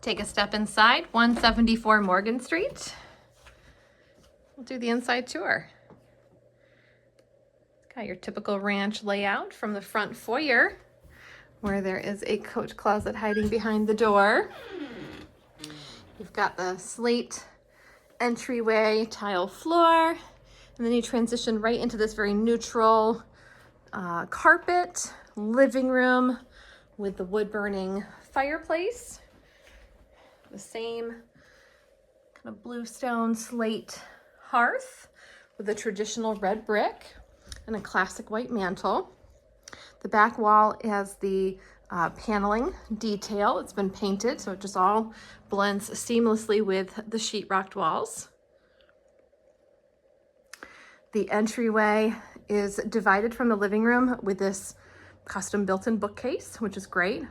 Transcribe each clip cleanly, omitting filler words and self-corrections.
Take a step inside, 174 Morgan Street. We'll do the inside tour. Got your typical ranch layout from the front foyer, where there is a coat closet hiding behind the door. You've got the slate entryway, tile floor, and then you transition right into this very neutral carpet living room with the wood-burning fireplace. The same kind of bluestone slate hearth with a traditional red brick and a classic white mantle. The back wall has the paneling detail. It's been painted, so it just all blends seamlessly with the sheetrocked walls. The entryway is divided from the living room with this custom built-in bookcase, which is great.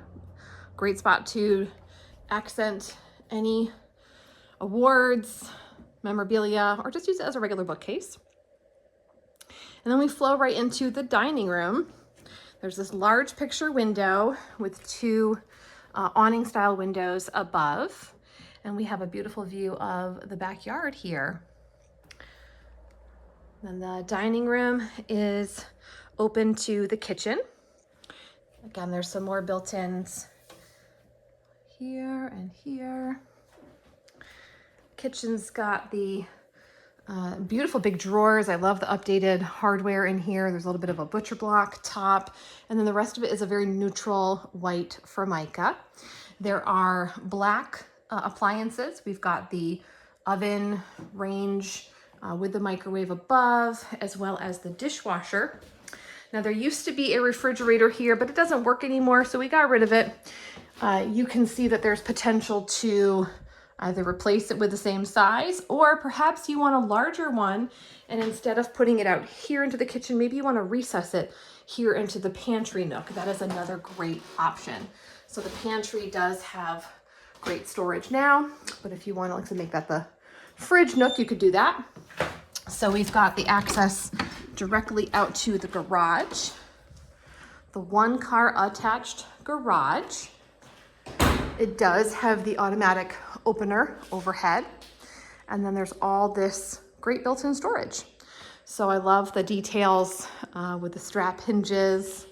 Great spot to accent any awards, memorabilia, or just use it as a regular bookcase. And then we flow right into the dining room. There's this large picture window with two awning style windows above. And we have a beautiful view of the backyard here. Then the dining room is open to the kitchen. Again, there's some more built-ins here and here. Kitchen's got the beautiful big drawers. I love the updated hardware in here. There's a little bit of a butcher block top, and then the rest of it is a very neutral white Formica. There are black appliances. We've got the oven range with the microwave above, as well as the dishwasher. Now there used to be a refrigerator here, but it doesn't work anymore, so we got rid of it. You can see that there's potential to either replace it with the same size, or perhaps you want a larger one, and instead of putting it out here into the kitchen, maybe you want to recess it here into the pantry nook. That is another great option. So the pantry does have great storage now, but if you want to make that the fridge nook, you could do that. So we've got the access directly out to the garage, the one car attached garage. It does have the automatic opener overhead, and then there's all this great built-in storage. So I love the details with the strap hinges,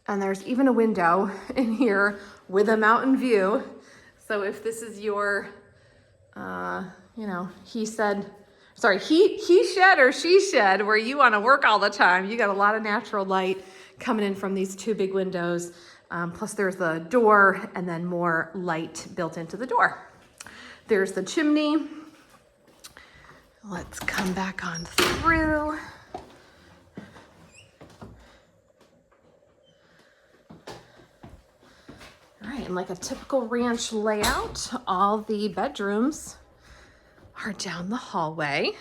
and there's even a window in here with a mountain view. So if this is your, he shed or she shed, where you want to work all the time, you got a lot of natural light coming in from these two big windows. Plus there's the door and then more light built into the door. There's the chimney. Let's come back on through. All right, and like a typical ranch layout, all the bedrooms are down the hallway.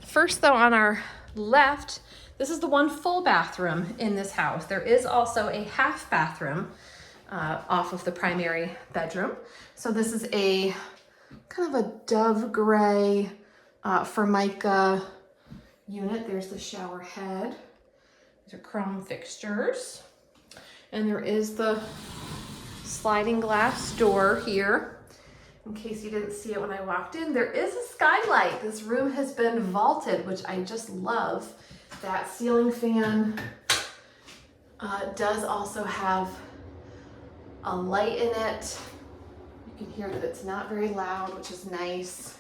First though, on our left, this is the one full bathroom in this house. There is also a half bathroom off of the primary bedroom. So this is a kind of a dove gray Formica unit. There's the shower head. These are chrome fixtures. And there is the sliding glass door here. In case you didn't see it when I walked in, there is a skylight. This room has been vaulted, which I just love. That ceiling fan does also have a light in it. You can hear that it's not very loud, which is nice.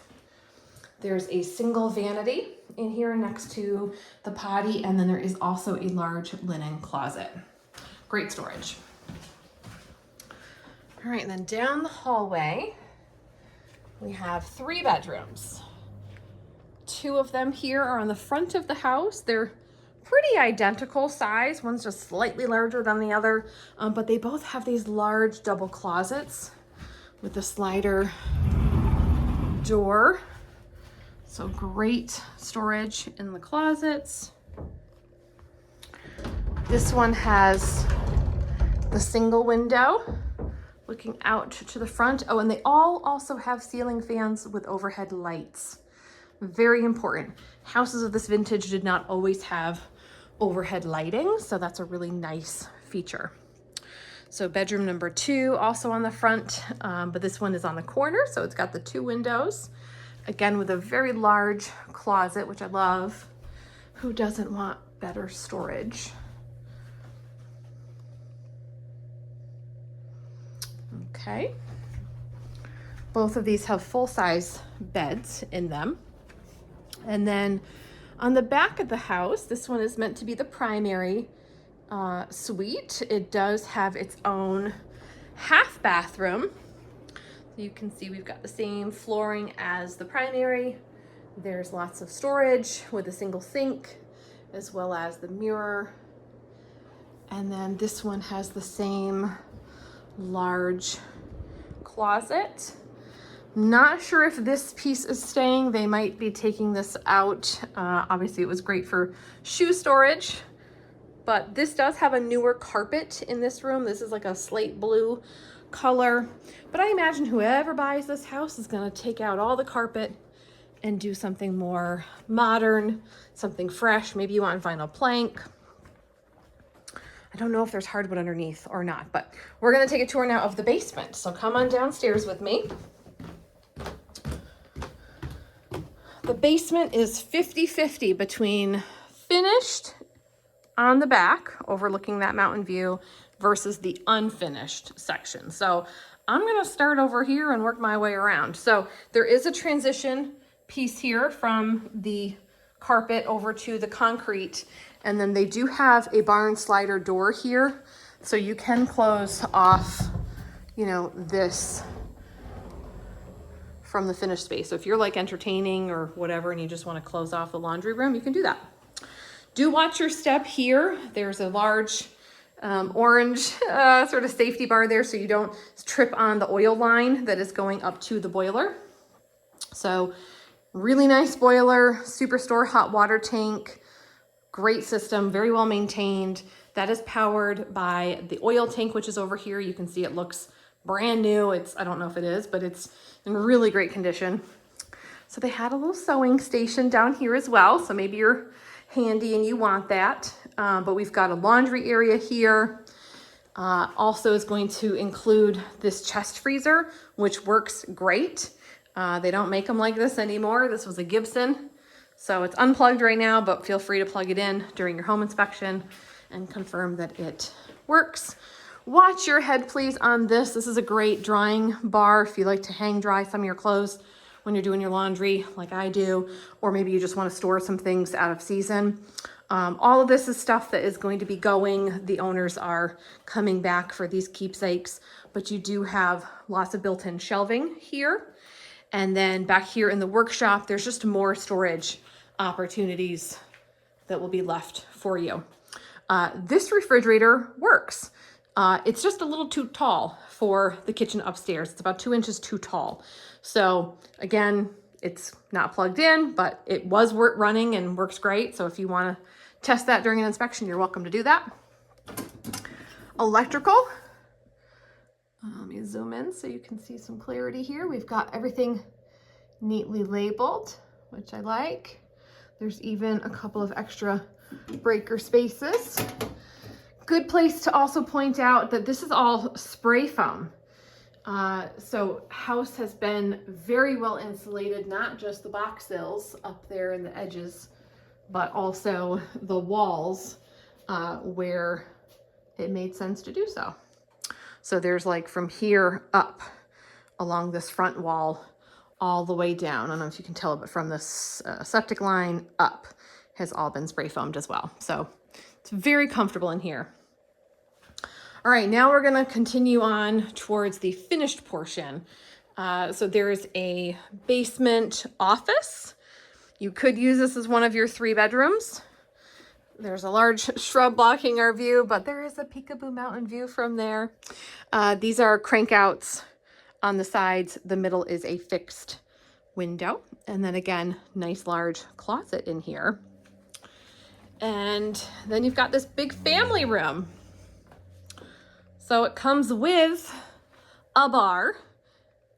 There's a single vanity in here next to the potty, and then there is also a large linen closet. Great storage. All right, and then down the hallway, we have 3 bedrooms. 2 of them here are on the front of the house. They're pretty identical size. One's just slightly larger than the other, but they both have these large double closets with the slider door. So great storage in the closets. This one has the single window looking out to the front. Oh, and they all also have ceiling fans with overhead lights. Very important. Houses of this vintage did not always have overhead lighting, so that's a really nice feature. So bedroom number 2 also on the front, but this one is on the corner, so it's got the 2 windows. Again, with a very large closet, which I love. Who doesn't want better storage? Okay. Both of these have full-size beds in them. And then on the back of the house, this one is meant to be the primary suite. It does have its own half bathroom. So you can see we've got the same flooring as the primary. There's lots of storage with a single sink, as well as the mirror. And then this one has the same large closet. Not sure if this piece is staying. They might be taking this out. Obviously it was great for shoe storage, but this does have a newer carpet in this room. This is like a slate blue color, but I imagine whoever buys this house is going to take out all the carpet and do something more modern, something fresh. Maybe you want vinyl plank. I don't know if there's hardwood underneath or not, but we're going to take a tour now of the basement. So come on downstairs with me. The basement is 50-50 between finished on the back, overlooking that mountain view, versus the unfinished section. So I'm gonna start over here and work my way around. So there is a transition piece here from the carpet over to the concrete. And then they do have a barn slider door here. So you can close off, you know, this from the finished space. So if you're like entertaining or whatever and you just want to close off the laundry room, you can do that. Do watch your step here. There's a large orange sort of safety bar there so you don't trip on the oil line that is going up to the boiler. So really nice boiler, Superstore hot water tank, great system, very well maintained. That is powered by the oil tank, which is over here. You can see it looks brand new. I don't know if it is, but it's in really great condition. So they had a little sewing station down here as well. So maybe you're handy and you want that. But we've got a laundry area here. Also is going to include this chest freezer, which works great. They don't make them like this anymore. This was a Gibson. So it's unplugged right now, but feel free to plug it in during your home inspection and confirm that it works. Watch your head, please, on this. This is a great drying bar if you like to hang dry some of your clothes when you're doing your laundry like I do, or maybe you just want to store some things out of season. All of this is stuff that is going to be going. The owners are coming back for these keepsakes, but you do have lots of built-in shelving here. And then back here in the workshop, there's just more storage opportunities that will be left for you. This refrigerator works. It's just a little too tall for the kitchen upstairs. It's about 2 inches too tall. So again, it's not plugged in, but it was running and works great. So if you want to test that during an inspection, you're welcome to do that. Electrical. Let me zoom in so you can see some clarity here. We've got everything neatly labeled, which I like. There's even a couple of extra breaker spaces. Good place to also point out that this is all spray foam. So house has been very well insulated, not just the box sills up there and the edges, but also the walls where it made sense to do so. So there's like from here up along this front wall all the way down. I don't know if you can tell, but from this septic line up has all been spray foamed as well. So it's very comfortable in here. All right, now we're gonna continue on towards the finished portion. So there's a basement office. You could use this as one of your 3 bedrooms. There's a large shrub blocking our view, but there is a peekaboo mountain view from there. These are crankouts on the sides. The middle is a fixed window. And then again, nice large closet in here. And then you've got this big family room. So it comes with a bar.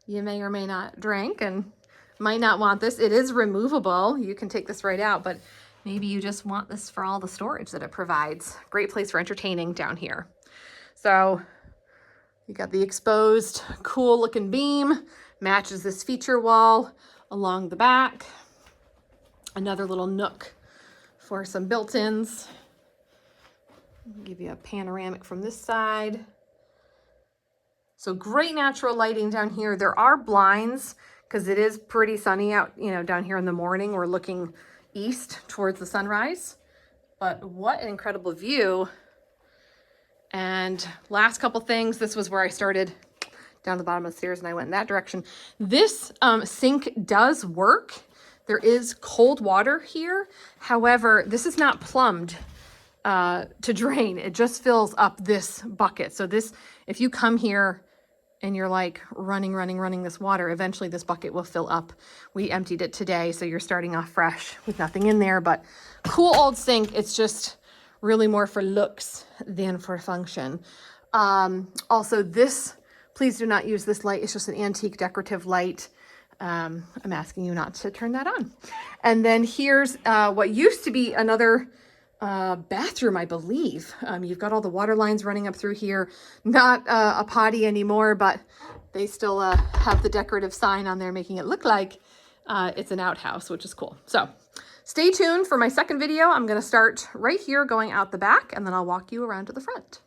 You may or may not drink and might not want this. It is removable. You can take this right out, but maybe you just want this for all the storage that it provides. Great place for entertaining down here. So You got the exposed, cool looking beam, matches this feature wall along the back. Another little nook for some built-ins. Give you a panoramic from this side. So great natural lighting down here. There are blinds because it is pretty sunny out, you know, down here in the morning. We're looking east towards the sunrise. But what an incredible view. And last couple things, this was where I started down the bottom of the stairs and I went in that direction. This sink does work. There is cold water here. However, this is not plumbed to drain. It just fills up this bucket. So this, if you come here and you're like running this water, eventually this bucket will fill up. We emptied it today, so you're starting off fresh with nothing in there, but cool old sink. It's just really more for looks than for function. Also this, please do not use this light. It's just an antique decorative light. I'm asking you not to turn that on. And then here's what used to be another bathroom, I believe. You've got all the water lines running up through here. Not a potty anymore, but they still have the decorative sign on there making it look like it's an outhouse, which is cool. So stay tuned for my second video. I'm going to start right here going out the back, and then I'll walk you around to the front.